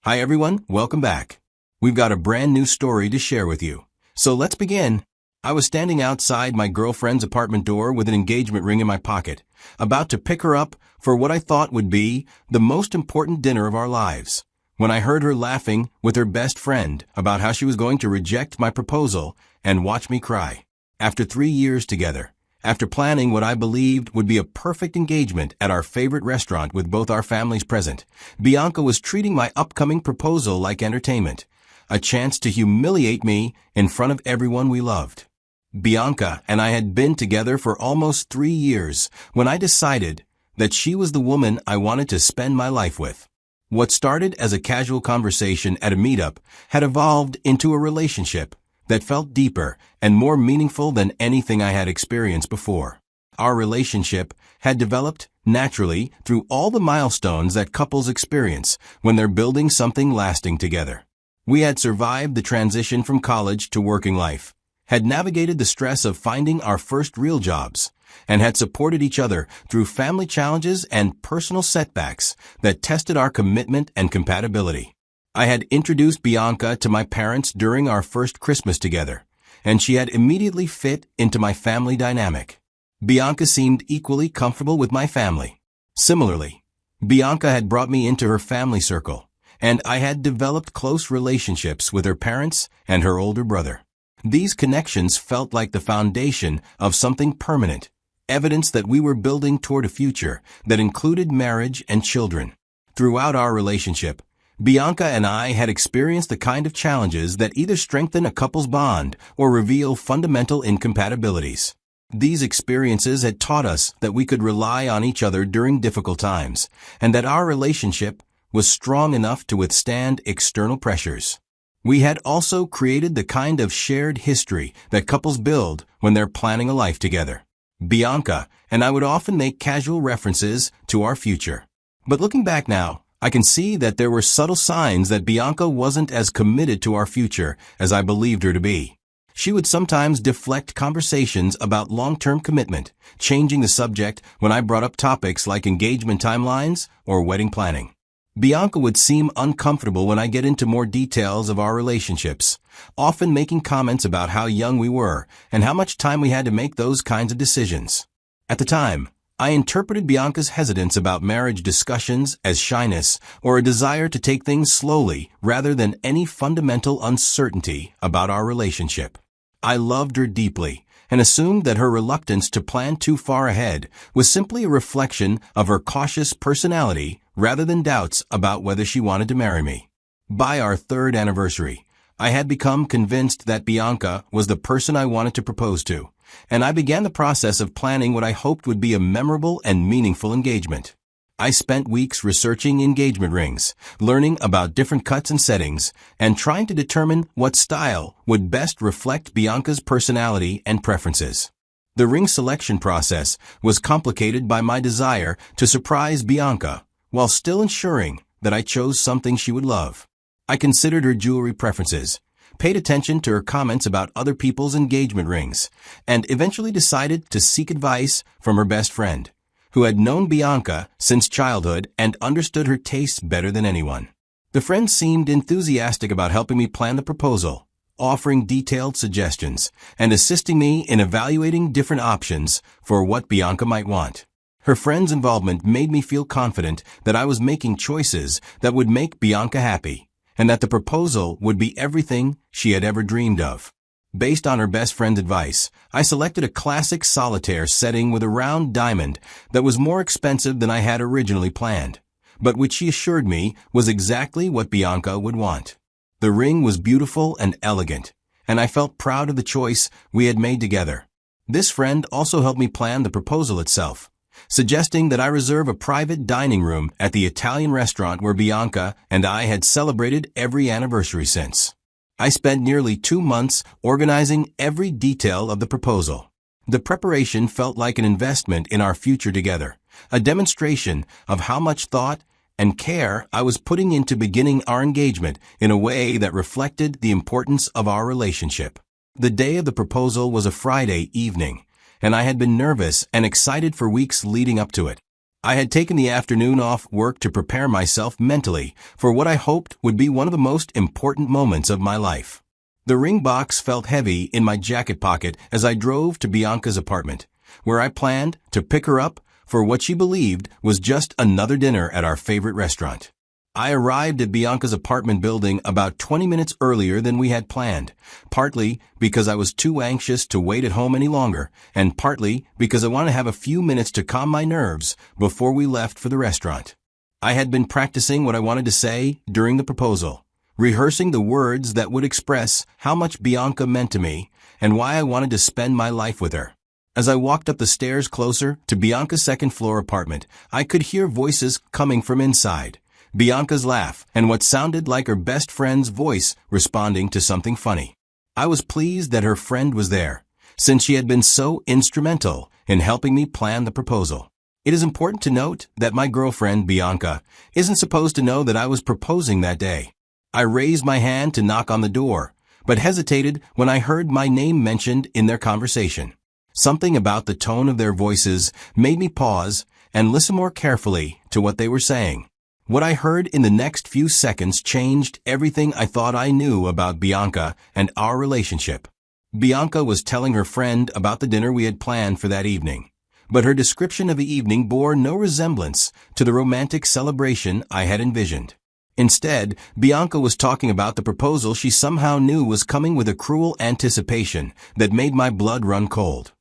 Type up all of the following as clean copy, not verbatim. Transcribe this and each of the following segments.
Hi everyone, welcome back. We've got a brand new story to share with you. So let's begin. I was standing outside my girlfriend's apartment door with an engagement ring in my pocket, about to pick her up for what I thought would be the most important dinner of our lives, when I heard her laughing with her best friend about how she was going to reject my proposal and watch me cry. After 3 years together, after planning what I believed would be a perfect engagement at our favorite restaurant with both our families present, Bianca was treating my upcoming proposal like entertainment, a chance to humiliate me in front of everyone we loved. Bianca and I had been together for almost 3 years when I decided that she was the woman I wanted to spend my life with. What started as a casual conversation at a meetup had evolved into a relationship that felt deeper and more meaningful than anything I had experienced before. Our relationship had developed naturally through all the milestones that couples experience when they're building something lasting together. We had survived the transition from college to working life, had navigated the stress of finding our first real jobs, and had supported each other through family challenges and personal setbacks that tested our commitment and compatibility. I had introduced Bianca to my parents during our first Christmas together, and she had immediately fit into my family dynamic. Bianca seemed equally comfortable with my family. Similarly, Bianca had brought me into her family circle, and I had developed close relationships with her parents and her older brother. These connections felt like the foundation of something permanent, evidence that we were building toward a future that included marriage and children. Throughout our relationship, Bianca and I had experienced the kind of challenges that either strengthen a couple's bond or reveal fundamental incompatibilities. These experiences had taught us that we could rely on each other during difficult times, and that our relationship was strong enough to withstand external pressures. We had also created the kind of shared history that couples build when they're planning a life together. Bianca and I would often make casual references to our future. But looking back now, I can see that there were subtle signs that Bianca wasn't as committed to our future as I believed her to be. She would sometimes deflect conversations about long-term commitment, changing the subject when I brought up topics like engagement timelines or wedding planning. Bianca would seem uncomfortable when I get into more details of our relationships, often making comments about how young we were and how much time we had to make those kinds of decisions. At the time, I interpreted Bianca's hesitance about marriage discussions as shyness or a desire to take things slowly rather than any fundamental uncertainty about our relationship. I loved her deeply and assumed that her reluctance to plan too far ahead was simply a reflection of her cautious personality rather than doubts about whether she wanted to marry me. By our 3rd anniversary, I had become convinced that Bianca was the person I wanted to propose to, and I began the process of planning what I hoped would be a memorable and meaningful engagement. I spent weeks researching engagement rings, learning about different cuts and settings, and trying to determine what style would best reflect Bianca's personality and preferences. The ring selection process was complicated by my desire to surprise Bianca, while still ensuring that I chose something she would love. I considered her jewelry preferences, paid attention to her comments about other people's engagement rings, and eventually decided to seek advice from her best friend, who had known Bianca since childhood and understood her tastes better than anyone. The friend seemed enthusiastic about helping me plan the proposal, offering detailed suggestions, and assisting me in evaluating different options for what Bianca might want. Her friend's involvement made me feel confident that I was making choices that would make Bianca happy, and that the proposal would be everything she had ever dreamed of. Based on her best friend's advice, I selected a classic solitaire setting with a round diamond that was more expensive than I had originally planned, but which she assured me was exactly what Bianca would want. The ring was beautiful and elegant, and I felt proud of the choice we had made together. This friend also helped me plan the proposal itself, suggesting that I reserve a private dining room at the Italian restaurant where Bianca and I had celebrated every anniversary since. I spent nearly 2 months organizing every detail of the proposal. The preparation felt like an investment in our future together, a demonstration of how much thought and care I was putting into beginning our engagement in a way that reflected the importance of our relationship. The day of the proposal was a Friday evening, and I had been nervous and excited for weeks leading up to it. I had taken the afternoon off work to prepare myself mentally for what I hoped would be one of the most important moments of my life. The ring box felt heavy in my jacket pocket as I drove to Bianca's apartment, where I planned to pick her up for what she believed was just another dinner at our favorite restaurant. I arrived at Bianca's apartment building about 20 minutes earlier than we had planned, partly because I was too anxious to wait at home any longer, and partly because I wanted to have a few minutes to calm my nerves before we left for the restaurant. I had been practicing what I wanted to say during the proposal, rehearsing the words that would express how much Bianca meant to me and why I wanted to spend my life with her. As I walked up the stairs closer to Bianca's second-floor apartment, I could hear voices coming from inside. Bianca's laugh, and what sounded like her best friend's voice responding to something funny. I was pleased that her friend was there, since she had been so instrumental in helping me plan the proposal. It is important to note that my girlfriend, Bianca, isn't supposed to know that I was proposing that day. I raised my hand to knock on the door, but hesitated when I heard my name mentioned in their conversation. Something about the tone of their voices made me pause and listen more carefully to what they were saying. What I heard in the next few seconds changed everything I thought I knew about Bianca and our relationship. Bianca was telling her friend about the dinner we had planned for that evening, but her description of the evening bore no resemblance to the romantic celebration I had envisioned. Instead, Bianca was talking about the proposal she somehow knew was coming with a cruel anticipation that made my blood run cold.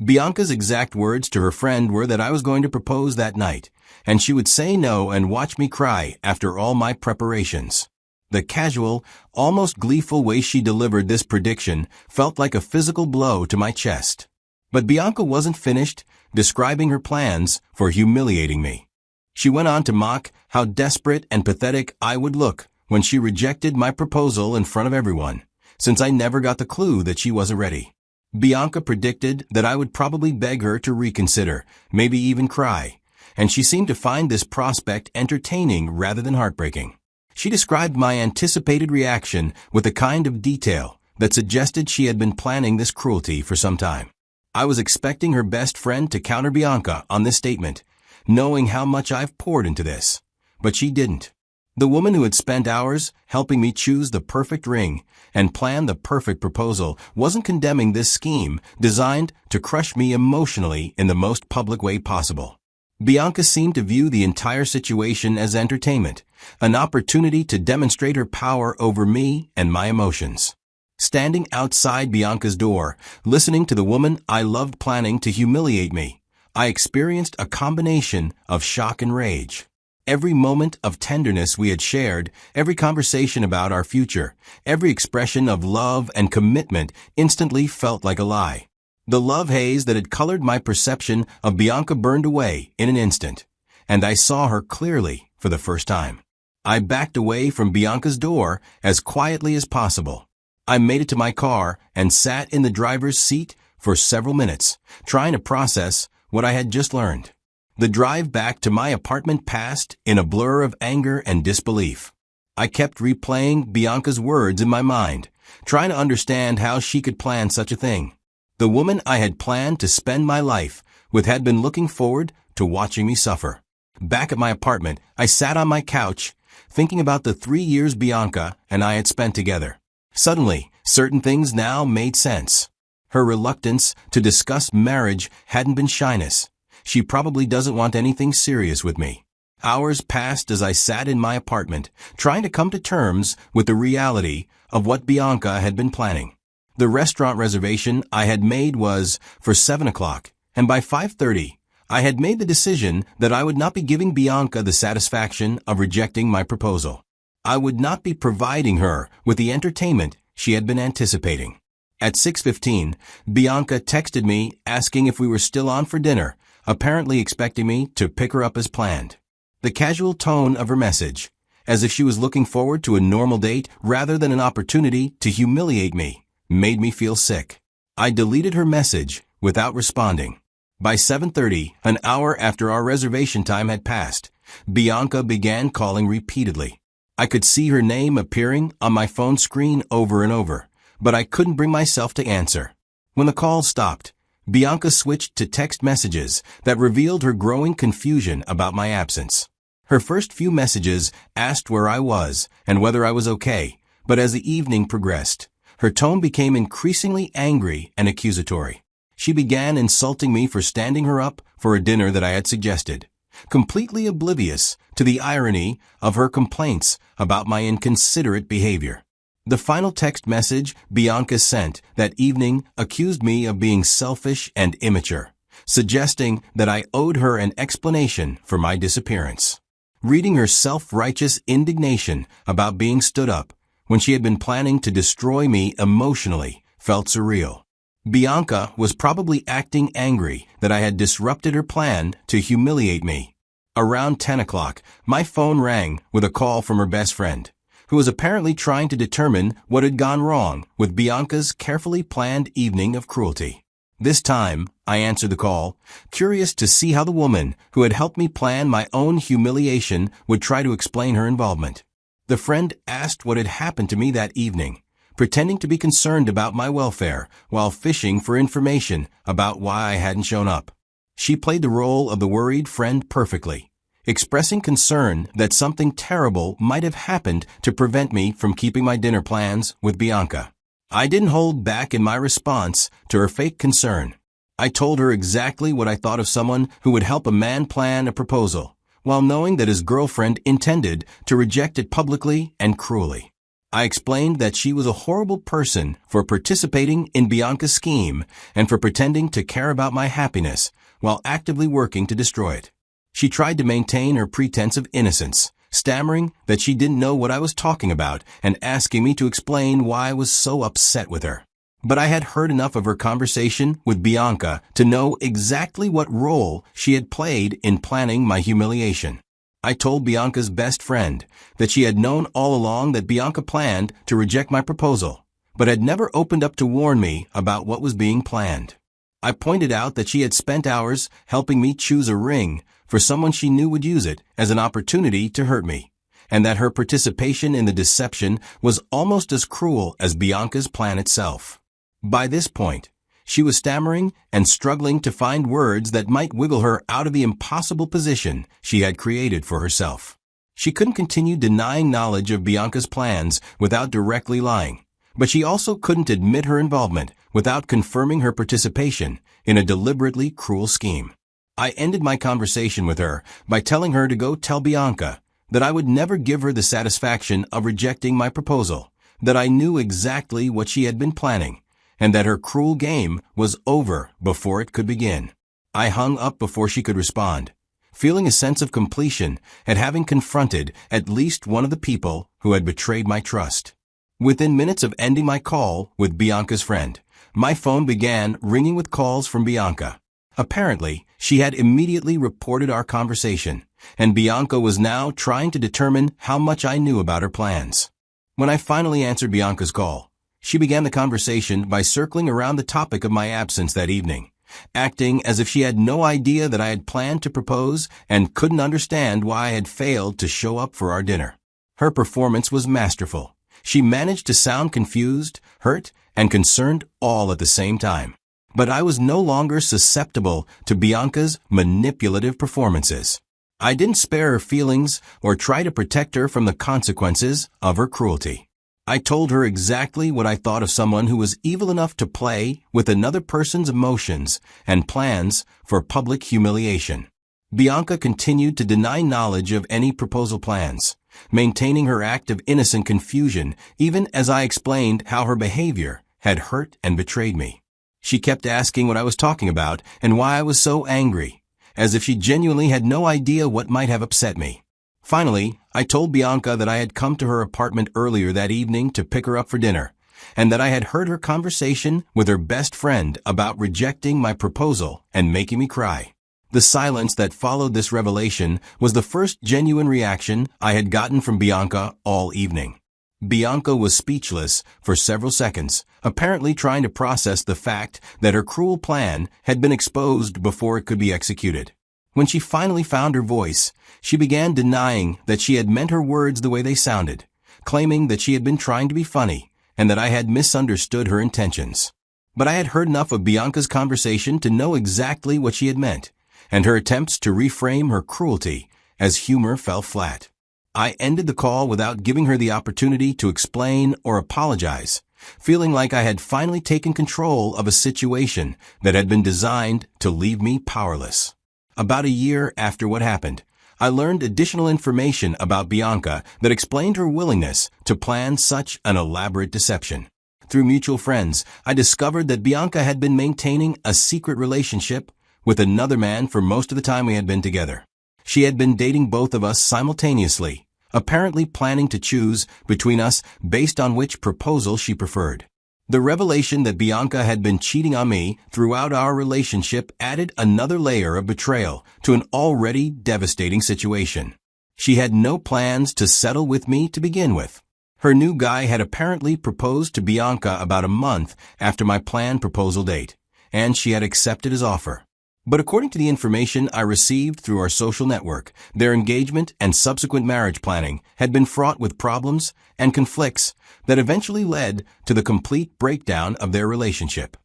Bianca's exact words to her friend were that I was going to propose that night, and she would say no and watch me cry after all my preparations. The casual, almost gleeful way she delivered this prediction felt like a physical blow to my chest. But Bianca wasn't finished describing her plans for humiliating me. She went on to mock how desperate and pathetic I would look when she rejected my proposal in front of everyone, since I never got the clue that she wasn't ready. Bianca predicted that I would probably beg her to reconsider, maybe even cry, and she seemed to find this prospect entertaining rather than heartbreaking. She described my anticipated reaction with a kind of detail that suggested she had been planning this cruelty for some time. I was expecting her best friend to counter Bianca on this statement, knowing how much I've poured into this, but she didn't. The woman who had spent hours helping me choose the perfect ring and plan the perfect proposal wasn't condemning this scheme designed to crush me emotionally in the most public way possible. Bianca seemed to view the entire situation as entertainment, an opportunity to demonstrate her power over me and my emotions. Standing outside Bianca's door, listening to the woman I loved planning to humiliate me, I experienced a combination of shock and rage. Every moment of tenderness we had shared, every conversation about our future, every expression of love and commitment instantly felt like a lie. The love haze that had colored my perception of Bianca burned away in an instant, and I saw her clearly for the first time. I backed away from Bianca's door as quietly as possible. I made it to my car and sat in the driver's seat for several minutes, trying to process what I had just learned. The drive back to my apartment passed in a blur of anger and disbelief. I kept replaying Bianca's words in my mind, trying to understand how she could plan such a thing. The woman I had planned to spend my life with had been looking forward to watching me suffer. Back at my apartment, I sat on my couch, thinking about the 3 years Bianca and I had spent together. Suddenly, certain things now made sense. Her reluctance to discuss marriage hadn't been shyness. She probably doesn't want anything serious with me. Hours passed as I sat in my apartment, trying to come to terms with the reality of what Bianca had been planning. The restaurant reservation I had made was for 7 o'clock, and by 5:30, I had made the decision that I would not be giving Bianca the satisfaction of rejecting my proposal. I would not be providing her with the entertainment she had been anticipating. At 6:15, Bianca texted me asking if we were still on for dinner, apparently expecting me to pick her up as planned. The casual tone of her message, as if she was looking forward to a normal date rather than an opportunity to humiliate me, made me feel sick. I deleted her message without responding. By 7:30, an hour after our reservation time had passed, Bianca began calling repeatedly. I could see her name appearing on my phone screen over and over, but I couldn't bring myself to answer. When the call stopped, Bianca switched to text messages that revealed her growing confusion about my absence. Her first few messages asked where I was and whether I was okay, but as the evening progressed, her tone became increasingly angry and accusatory. She began insulting me for standing her up for a dinner that I had suggested, completely oblivious to the irony of her complaints about my inconsiderate behavior. The final text message Bianca sent that evening accused me of being selfish and immature, suggesting that I owed her an explanation for my disappearance. Reading her self-righteous indignation about being stood up when she had been planning to destroy me emotionally felt surreal. Bianca was probably acting angry that I had disrupted her plan to humiliate me. Around 10 o'clock, my phone rang with a call from her best friend, who was apparently trying to determine what had gone wrong with Bianca's carefully planned evening of cruelty. This time, I answered the call, curious to see how the woman who had helped me plan my own humiliation would try to explain her involvement. The friend asked what had happened to me that evening, pretending to be concerned about my welfare while fishing for information about why I hadn't shown up. She played the role of the worried friend perfectly, expressing concern that something terrible might have happened to prevent me from keeping my dinner plans with Bianca. I didn't hold back in my response to her fake concern. I told her exactly what I thought of someone who would help a man plan a proposal, while knowing that his girlfriend intended to reject it publicly and cruelly. I explained that she was a horrible person for participating in Bianca's scheme and for pretending to care about my happiness while actively working to destroy it. She tried to maintain her pretense of innocence, stammering that she didn't know what I was talking about and asking me to explain why I was so upset with her. But I had heard enough of her conversation with Bianca to know exactly what role she had played in planning my humiliation. I told Bianca's best friend that she had known all along that Bianca planned to reject my proposal, but had never opened up to warn me about what was being planned. I pointed out that she had spent hours helping me choose a ring for someone she knew would use it as an opportunity to hurt me, and that her participation in the deception was almost as cruel as Bianca's plan itself. By this point, she was stammering and struggling to find words that might wiggle her out of the impossible position she had created for herself. She couldn't continue denying knowledge of Bianca's plans without directly lying, but she also couldn't admit her involvement without confirming her participation in a deliberately cruel scheme. I ended my conversation with her by telling her to go tell Bianca that I would never give her the satisfaction of rejecting my proposal, that I knew exactly what she had been planning, and that her cruel game was over before it could begin. I hung up before she could respond, feeling a sense of completion at having confronted at least one of the people who had betrayed my trust. Within minutes of ending my call with Bianca's friend, my phone began ringing with calls from Bianca. Apparently, she had immediately reported our conversation, and Bianca was now trying to determine how much I knew about her plans. When I finally answered Bianca's call, she began the conversation by circling around the topic of my absence that evening, acting as if she had no idea that I had planned to propose and couldn't understand why I had failed to show up for our dinner. Her performance was masterful. She managed to sound confused, hurt, and concerned all at the same time. But I was no longer susceptible to Bianca's manipulative performances. I didn't spare her feelings or try to protect her from the consequences of her cruelty. I told her exactly what I thought of someone who was evil enough to play with another person's emotions and plans for public humiliation. Bianca continued to deny knowledge of any proposal plans, maintaining her act of innocent confusion even as I explained how her behavior had hurt and betrayed me. She kept asking what I was talking about and why I was so angry, as if she genuinely had no idea what might have upset me. Finally, I told Bianca that I had come to her apartment earlier that evening to pick her up for dinner, and that I had heard her conversation with her best friend about rejecting my proposal and making me cry. The silence that followed this revelation was the first genuine reaction I had gotten from Bianca all evening. Bianca was speechless for several seconds, apparently trying to process the fact that her cruel plan had been exposed before it could be executed. When she finally found her voice, she began denying that she had meant her words the way they sounded, claiming that she had been trying to be funny and that I had misunderstood her intentions. But I had heard enough of Bianca's conversation to know exactly what she had meant, and her attempts to reframe her cruelty as humor fell flat. I ended the call without giving her the opportunity to explain or apologize, feeling like I had finally taken control of a situation that had been designed to leave me powerless. About a year after what happened, I learned additional information about Bianca that explained her willingness to plan such an elaborate deception. Through mutual friends, I discovered that Bianca had been maintaining a secret relationship with another man for most of the time we had been together. She had been dating both of us simultaneously, apparently planning to choose between us based on which proposal she preferred. The revelation that Bianca had been cheating on me throughout our relationship added another layer of betrayal to an already devastating situation. She had no plans to settle with me to begin with. Her new guy had apparently proposed to Bianca about a month after my planned proposal date, and she had accepted his offer. But according to the information I received through our social network, their engagement and subsequent marriage planning had been fraught with problems and conflicts that eventually led to the complete breakdown of their relationship.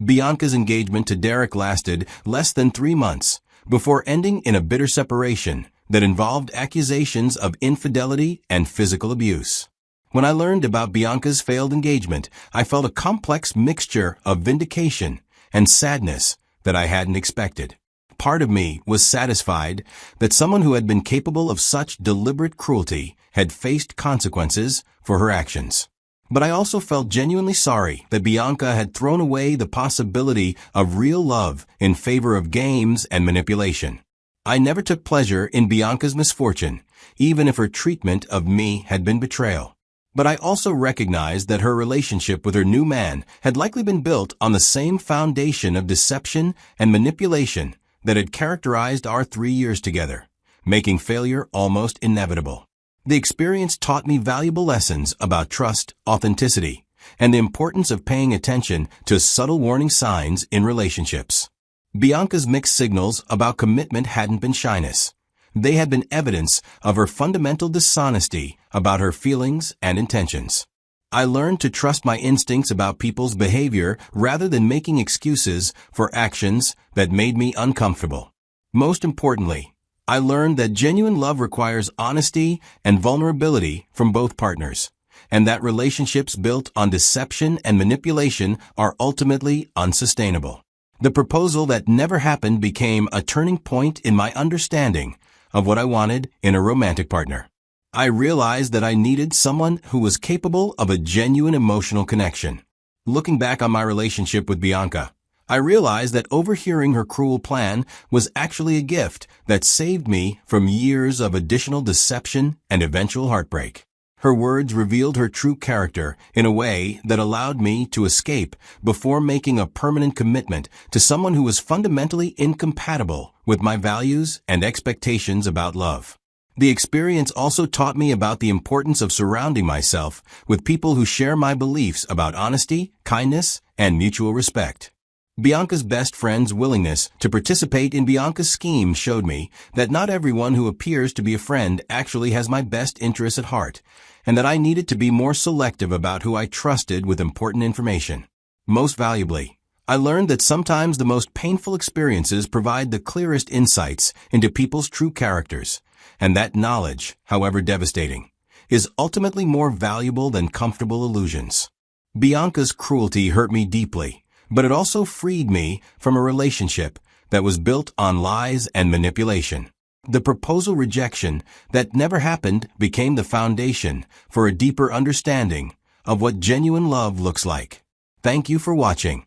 Bianca's engagement to Derek lasted less than 3 months before ending in a bitter separation that involved accusations of infidelity and physical abuse. When I learned about Bianca's failed engagement, I felt a complex mixture of vindication and sadness that I hadn't expected. Part of me was satisfied that someone who had been capable of such deliberate cruelty had faced consequences for her actions. But I also felt genuinely sorry that Bianca had thrown away the possibility of real love in favor of games and manipulation. I never took pleasure in Bianca's misfortune, even if her treatment of me had been betrayal. But I also recognized that her relationship with her new man had likely been built on the same foundation of deception and manipulation that had characterized our 3 years together, making failure almost inevitable. The experience taught me valuable lessons about trust, authenticity, and the importance of paying attention to subtle warning signs in relationships. Bianca's mixed signals about commitment hadn't been shyness. They had been evidence of her fundamental dishonesty about her feelings and intentions. I learned to trust my instincts about people's behavior rather than making excuses for actions that made me uncomfortable. Most importantly, I learned that genuine love requires honesty and vulnerability from both partners, and that relationships built on deception and manipulation are ultimately unsustainable. The proposal that never happened became a turning point in my understanding of what I wanted in a romantic partner. I realized that I needed someone who was capable of a genuine emotional connection. Looking back on my relationship with Bianca, I realized that overhearing her cruel plan was actually a gift that saved me from years of additional deception and eventual heartbreak. Her words revealed her true character in a way that allowed me to escape before making a permanent commitment to someone who was fundamentally incompatible with my values and expectations about love. The experience also taught me about the importance of surrounding myself with people who share my beliefs about honesty, kindness, and mutual respect. Bianca's best friend's willingness to participate in Bianca's scheme showed me that not everyone who appears to be a friend actually has my best interests at heart, and that I needed to be more selective about who I trusted with important information. Most valuably, I learned that sometimes the most painful experiences provide the clearest insights into people's true characters, and that knowledge, however devastating, is ultimately more valuable than comfortable illusions. Bianca's cruelty hurt me deeply, but it also freed me from a relationship that was built on lies and manipulation. The proposal rejection that never happened became the foundation for a deeper understanding of what genuine love looks like. Thank you for watching.